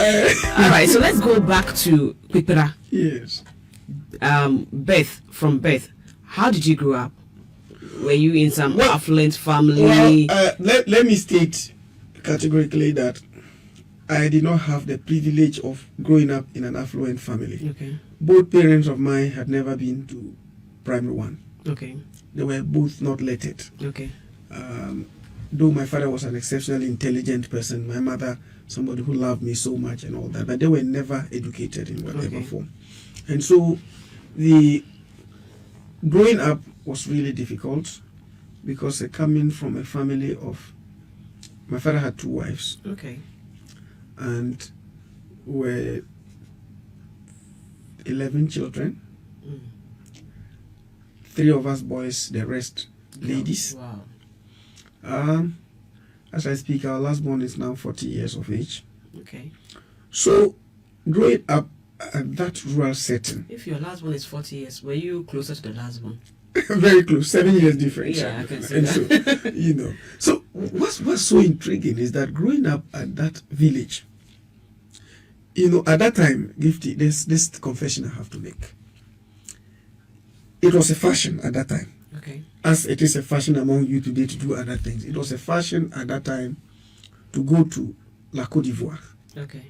All right, so let's go back to Kpemka. Yes. Birth. How did you grow up? Were you in some affluent family? Let me state categorically that I did not have the privilege of growing up in an affluent family. Okay. Both parents of mine had never been to primary one. Okay. They were both not lettered. Okay. Though my father was an exceptionally intelligent person, my mother, somebody who loved me so much and all that, but they were never educated in whatever form. And so the growing up was really difficult because coming from a family of, my father had 2 wives. Okay. And were 11 children. 3 of us boys, the rest ladies. Wow. As I speak, our last born is now 40 years of age. Okay. So, growing up at that rural setting. If your last one is 40 years, were you closer to the last one? Very close, 7 years difference. Yeah, I can see that. So, so what's so intriguing is that growing up at that village, at that time, Gifty, there's this confession I have to make. It was a fashion at that time. Okay. As it is a fashion among you today to do other things. It was a fashion at that time to go to La Côte d'Ivoire. Okay.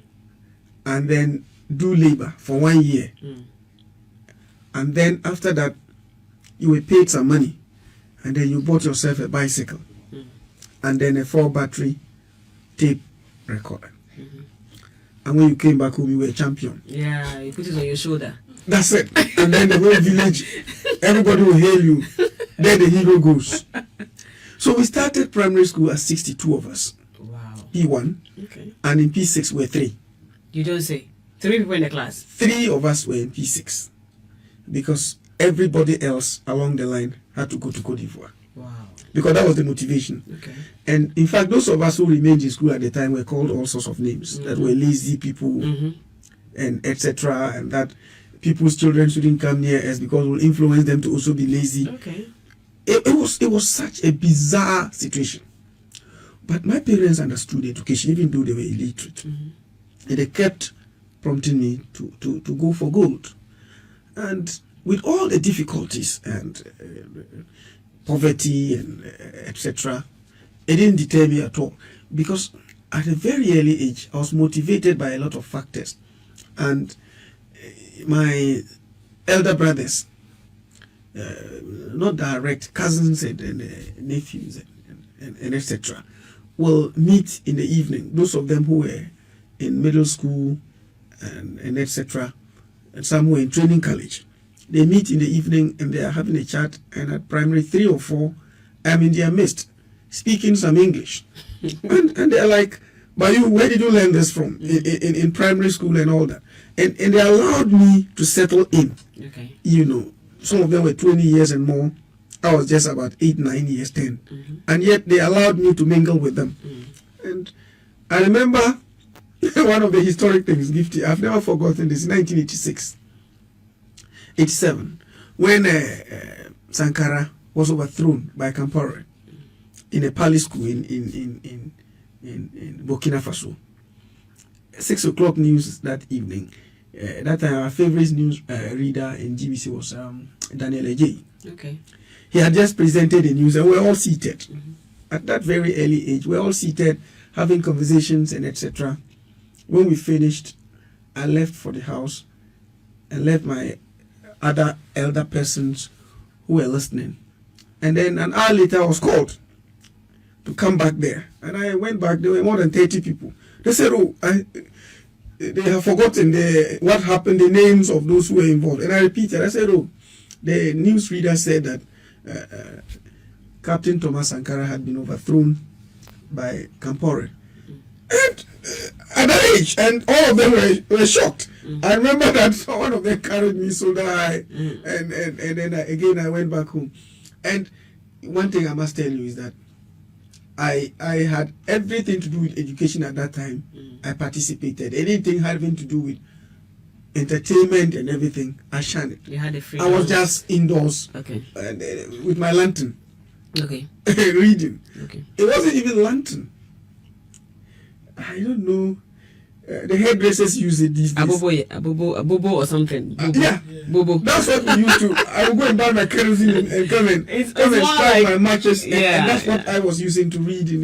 And then do labor for 1 year. And then after that, you were paid some money. And then you bought yourself a bicycle. And then a 4-battery tape recorder. And when you came back home, you were a champion. Yeah, you put it on your shoulder. That's it. And then the whole village, everybody will hail you. Then the hero goes. So we started primary school as 62 of us. Wow. P1. Okay. And in P6 we're 3. You don't say. 3 people in the class. 3 of us were in P6. Because everybody else along the line had to go to Côte d'Ivoire. Wow. Because that was the motivation. Okay. And in fact, those of us who remained in school at the time were called all sorts of names. That were lazy people and etc. And that people's children shouldn't come near us because it will influence them to also be lazy. Okay. It was such a bizarre situation. But my parents understood education, even though they were illiterate. And they kept prompting me to go for gold. And with all the difficulties and poverty and etc., it didn't deter me at all. Because at a very early age, I was motivated by a lot of factors. And my elder brothers, not direct cousins and nephews and etc., will meet in the evening. Those of them who were in middle school and etc., and some were in training college. They meet in the evening and they are having a chat, and at primary 3 or 4, I'm in their midst, speaking some English. and they're like, but you, where did you learn this from? In primary school and all that. And they allowed me to settle in. Okay. Some of them were 20 years and more. I was just about 8, 9 years, 10. And yet they allowed me to mingle with them. And I remember one of the historic things, Gifty, I've never forgotten this, in 1986, 87, when Sankara was overthrown by Kampore in a palace school in Burkina Faso. 6 o'clock news that evening. That time our favorite news reader in GBC was Daniel Ejay. Okay. He had just presented the news and we're all seated. At that very early age, we're all seated, having conversations and etc. When we finished, I left for the house and left my other elder persons who were listening. And then an hour later, I was called to come back there. And I went back, there were more than 30 people. They said, they have forgotten what happened, the names of those who were involved. And I repeated, I said, the newsreader said that Captain Thomas Sankara had been overthrown by Kampore. And at that age, and all of them were shocked. I remember that one of them carried me so high, and then again I went back home. And one thing I must tell you is that I had everything to do with education at that time. I participated. Anything having to do with entertainment and everything, I shunned it. You had a free. I was just indoors, okay, and with my lantern, okay, reading. Okay. It wasn't even lantern. I don't know. the hairdressers use it these days. Abobo or something. Yeah. Bobo. That's what we used to. I would go and buy my kerosene and come and strike my matches. And that's what I was using to read in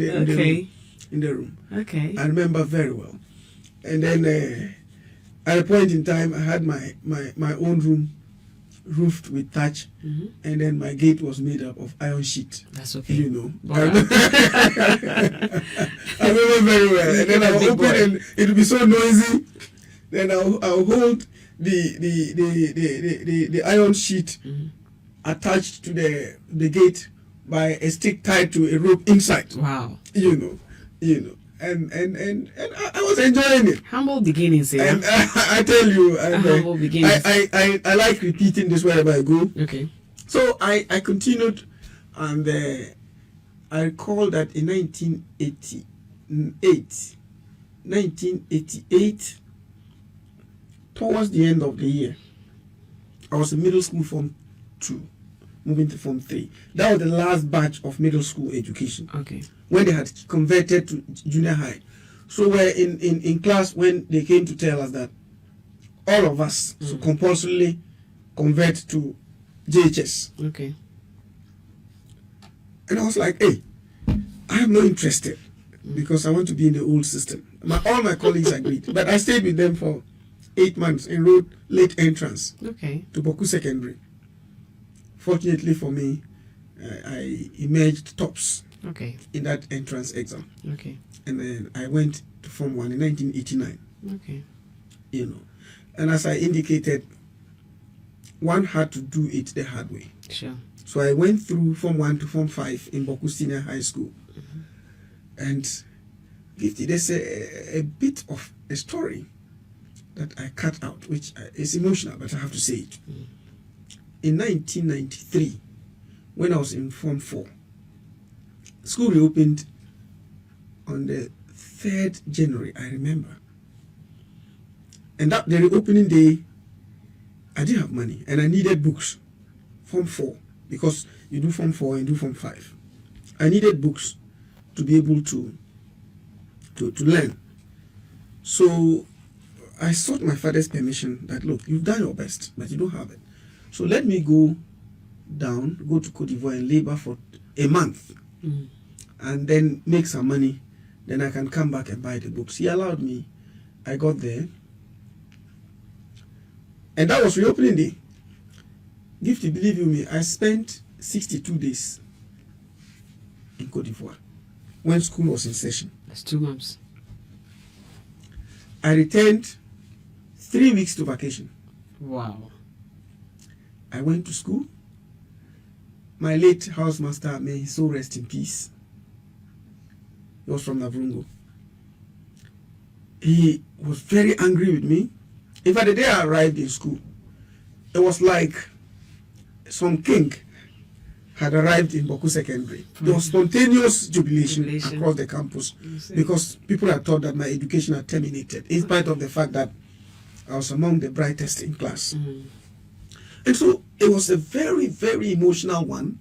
the room. Okay. I remember very well. And then at a point in time, I had my own room roofed with thatch, and then my gate was made up of iron sheet. That's okay. You know. I remember very well. And then I would open and it would be so noisy. Then I'll hold the iron sheet attached to the gate by a stick tied to a rope inside. Wow. You know. And I was enjoying it. Humble beginnings, yeah. And I tell you, humble beginnings. I like repeating this wherever I go. Okay. So I continued, and I recall that in 1988, towards the end of the year, I was in middle school Form 2, moving to Form 3. That was the last batch of middle school education. Okay. When they had converted to junior high. So we're in class when they came to tell us that all of us should compulsorily convert to JHS. Okay. And I was like, hey, I am not interested because I want to be in the old system. All my colleagues agreed. But I stayed with them for 8 months, enrolled late entrance to Boku Secondary. Fortunately for me, I emerged tops. Okay. In that entrance exam. Okay. And then I went to Form 1 in 1989. Okay. You know. And as I indicated, one had to do it the hard way. Sure. So I went through Form 1 to Form 5 in Boku Senior High School. And there's a bit of a story that I cut out, which is emotional, but I have to say it. In 1993, when I was in Form 4, school reopened on the 3rd January, I remember. And that the reopening day, I didn't have money and I needed books. Form 4, because you do Form 4 and do Form 5. I needed books to be able to learn. So I sought my father's permission that, look, you've done your best, but you don't have it. So let me go to Cote d'Ivoire and labor for a month. And then make some money, then I can come back and buy the books. He allowed me. I got there. And that was reopening day. Gifty, believe you me, I spent 62 days in Cote d'Ivoire when school was in session. That's 2 months. I returned 3 weeks to vacation. Wow. I went to school. My late housemaster, may his soul rest in peace. He was from Navrungo. He was very angry with me. In fact, the day I arrived in school, it was like some king had arrived in Boku Secondary. There was spontaneous jubilation across the campus because people had thought that my education had terminated, in spite of the fact that I was among the brightest in class. And so it was a very, very emotional one.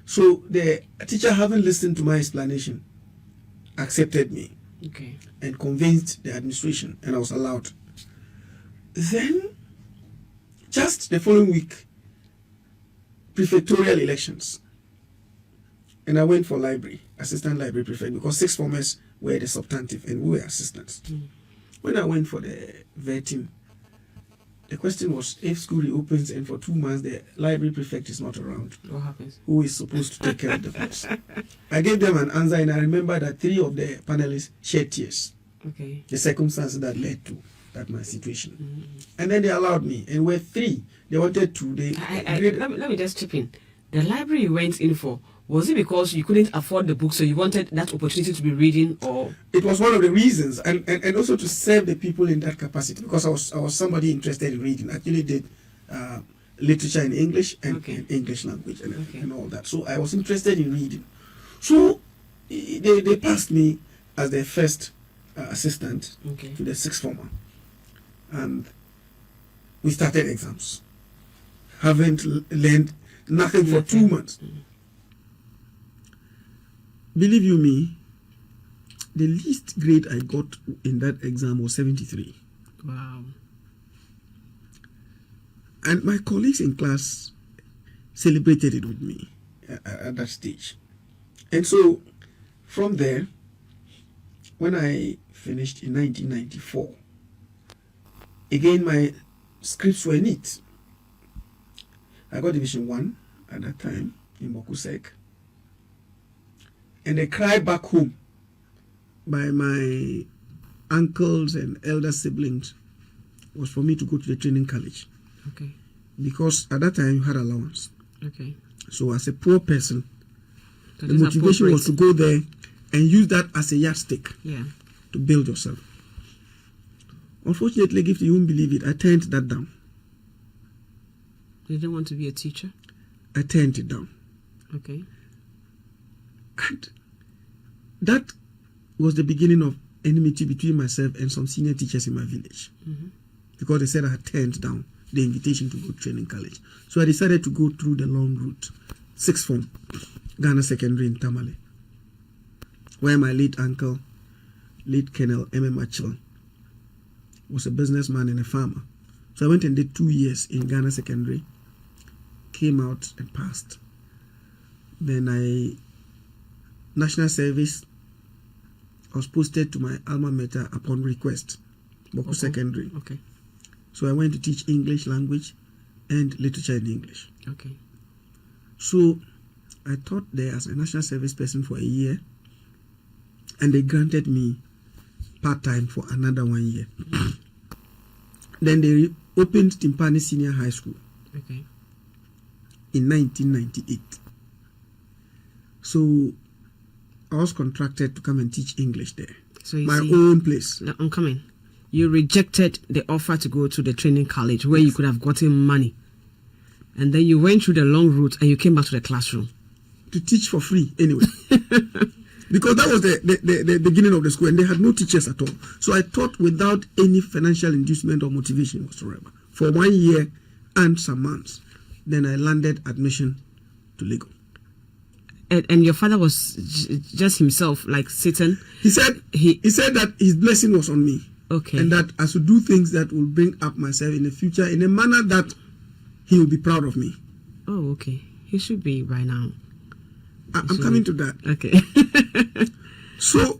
So the teacher, having listened to my explanation, accepted me and convinced the administration, and I was allowed. Then, just the following week, prefectorial elections, and I went for assistant library prefect, because 6 formers were the substantive and we were assistants. When I went for the vetting, the question was, if school reopens and for 2 months the library prefect is not around, what happens? Who is supposed to take care of the place? I gave them an answer, and I remember that 3 of the panelists shed tears. Okay. The circumstances that led to my situation. And then they allowed me, and we're 3. They wanted 2. Let me just chip in. The library you went in for, was it because you couldn't afford the book, so you wanted that opportunity to be reading, or? It was one of the reasons, and also to serve the people in that capacity, because I was somebody interested in reading. I actually did literature in English and English language and all that. So I was interested in reading. So they passed me as their first assistant to the 6th former, and we started exams. Haven't learned nothing for 2 months. Believe you me, the least grade I got in that exam was 73. Wow. And my colleagues in class celebrated it with me at that stage. And so from there, when I finished in 1994, again my scripts were neat. I got Division 1 at that time in Mokusek. And the cry back home by my uncles and elder siblings was for me to go to the training college. Okay. Because at that time you had allowance. Okay. So as a poor person, That the is motivation was to go there and use that as a yardstick Yeah. to build yourself. Unfortunately, Gift, you won't believe it, I turned that down. You didn't want to be a teacher? I turned it down. Okay. And that was the beginning of enmity between myself and some senior teachers in my village. Because they said I had turned down the invitation to go to training college. So I decided to go through the long route, sixth form, Ghana Secondary in Tamale, where my late uncle, late Colonel M.M. Achel, was a businessman and a farmer. So I went and did 2 years in Ghana Secondary, came out and passed. Then National Service, I was posted to my alma mater upon request, Boko Secondary. Okay. So I went to teach English language and literature in English. Okay. So I taught there as a national service person for a year, and they granted me part-time for another 1 year. Then they opened Timpani Senior High School Okay. in 1998. So I was contracted to come and teach English there. So you My see, own place. now, I'm coming. You rejected the offer to go to the training college where you could have gotten money. And then you went through the long route and you came back to the classroom. To teach for free anyway. Because that was the beginning of the school and they had no teachers at all. So I taught without any financial inducement or motivation whatsoever for 1 year and some months. Then I landed admission to Lagos. And your father was just himself, like sitting. He said that his blessing was on me. Okay. And that I should do things that will bring up myself in the future in a manner that he will be proud of me. Oh, okay. He should be by now. I'm coming to that. Okay. So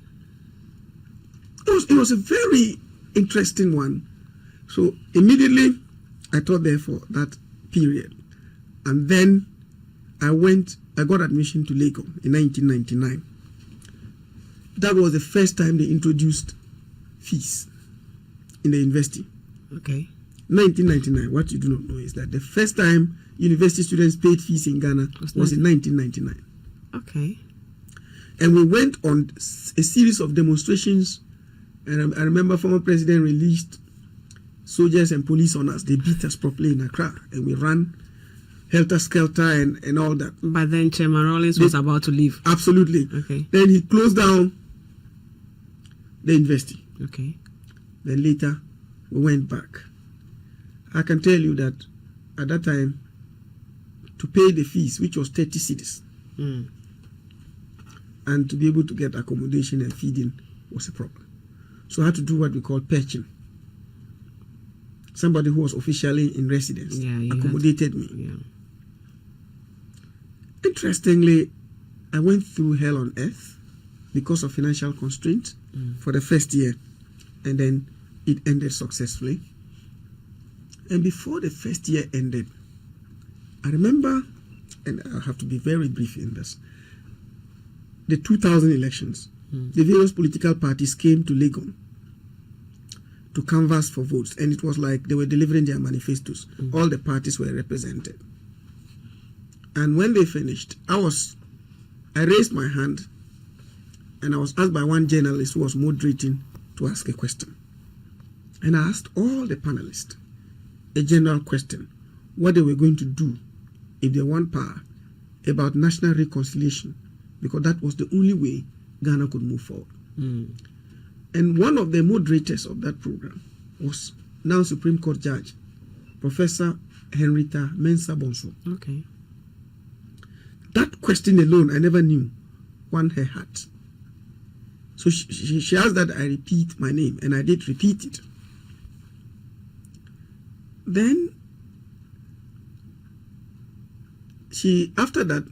it was a very interesting one. So immediately I taught there for that period. And then I got admission to Lagos in 1999. That was the first time they introduced fees in the university. Okay. 1999. What you do not know is that the first time university students paid fees in Ghana was in 1999. Okay. And we went on a series of demonstrations. And I remember former president released soldiers and police on us. They beat us properly in Accra. And we ran helter-skelter and all that. But then Chairman Rawlings was about to leave. Absolutely. Okay. Then he closed down the university. Okay. Then later, we went back. I can tell you that at that time, to pay the fees, which was 30 cedis, and to be able to get accommodation and feeding was a problem. So I had to do what we call perching. Somebody who was officially in residence accommodated me. Yeah. Interestingly, I went through hell on earth because of financial constraints for the first year, and then it ended successfully. And before the first year ended, I remember, and I have to be very brief in this, the 2000 elections, the various political parties came to Lagos to canvass for votes, and it was like they were delivering their manifestos. All the parties were represented. And when they finished, I raised my hand, and I was asked by one journalist who was moderating to ask a question. And I asked all the panelists a general question, what they were going to do if they won power about national reconciliation, because that was the only way Ghana could move forward. And one of the moderators of that program was now Supreme Court Judge, Professor Henrietta Mensah Bonsu. Okay. That question alone, I never knew, won her heart. So she asked that I repeat my name, and I did repeat it. Then after that,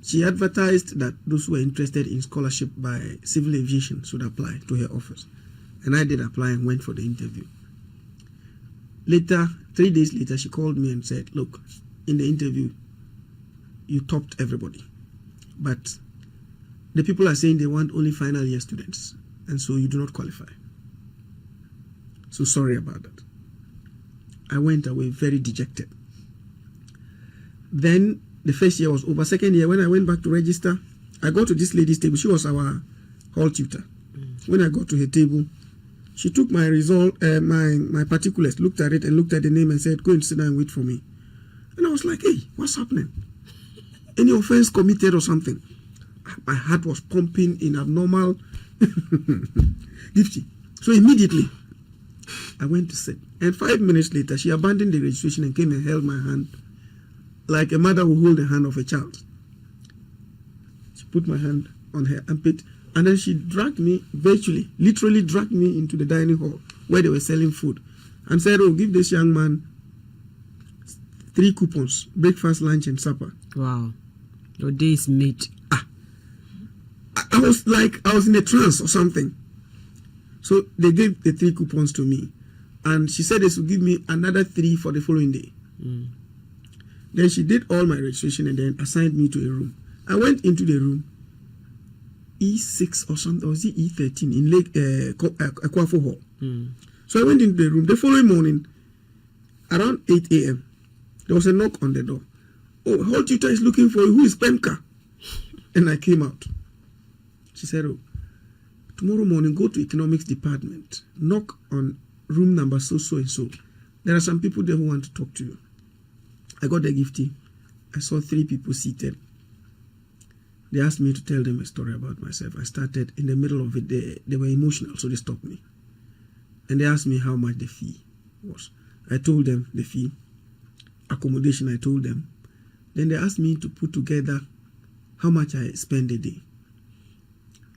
she advertised that those who were interested in scholarship by civil aviation should apply to her office. And I did apply and went for the interview. Later, 3 days later, she called me and said, look, in the interview, you topped everybody. But the people are saying they want only final year students. And so you do not qualify. So sorry about that. I went away very dejected. Then the first year was over. Second year, when I went back to register, I got to this lady's table. She was our hall tutor. When I got to her table, she took my result, my particulars, looked at it and looked at the name and said, go and sit down and wait for me. And I was like, hey, what's happening? Any offense committed or something? My heart was pumping in abnormal gifty. So immediately, I went to sit. And 5 minutes later, she abandoned the registration and came and held my hand like a mother will hold the hand of a child. She put my hand on her armpit, and then she dragged me, literally dragged me into the dining hall where they were selling food and said, oh, give this young man 3 coupons, breakfast, lunch, and supper. Wow. Your day is made. I was in a trance or something. So they gave the 3 coupons to me, and she said they should give me another 3 for the following day. Then she did all my registration and then assigned me to a room. I went into the room, E6 or something, or was it E13 in Lake Akwafo Hall. So I went into the room. The following morning, around 8 a.m., there was a knock on the door. Oh, hall tutor is looking for you. Who is Kpemka? And I came out. She said, oh, tomorrow morning, go to economics department. Knock on room number so and so. There are some people there who want to talk to you. I got the gifty. I saw 3 people seated. They asked me to tell them a story about myself. I started in the middle of it. They were emotional, so they stopped me. And they asked me how much the fee was. I told them the fee. Accommodation, I told them. Then they asked me to put together how much I spend a day.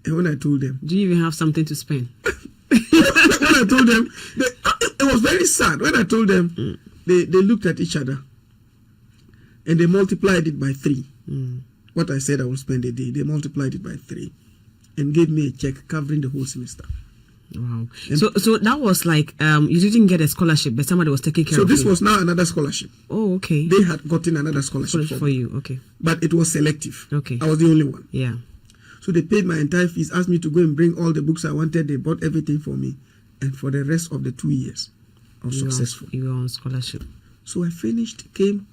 And when I told them... Do you even have something to spend? When I told them... It was very sad. When I told them, they looked at each other. And they multiplied it by 3. What I said I would spend a day, they multiplied it by 3 and gave me a check covering the whole semester. Wow. So that was like, you didn't get a scholarship, but somebody was taking care of you. So this was now another scholarship. Oh, okay. They had gotten another scholarship for you, okay. But it was selective. Okay. I was the only one. Yeah. So they paid my entire fees, asked me to go and bring all the books I wanted. They bought everything for me. And for the rest of the 2 years, I was successful. You were on scholarship. So I finished, came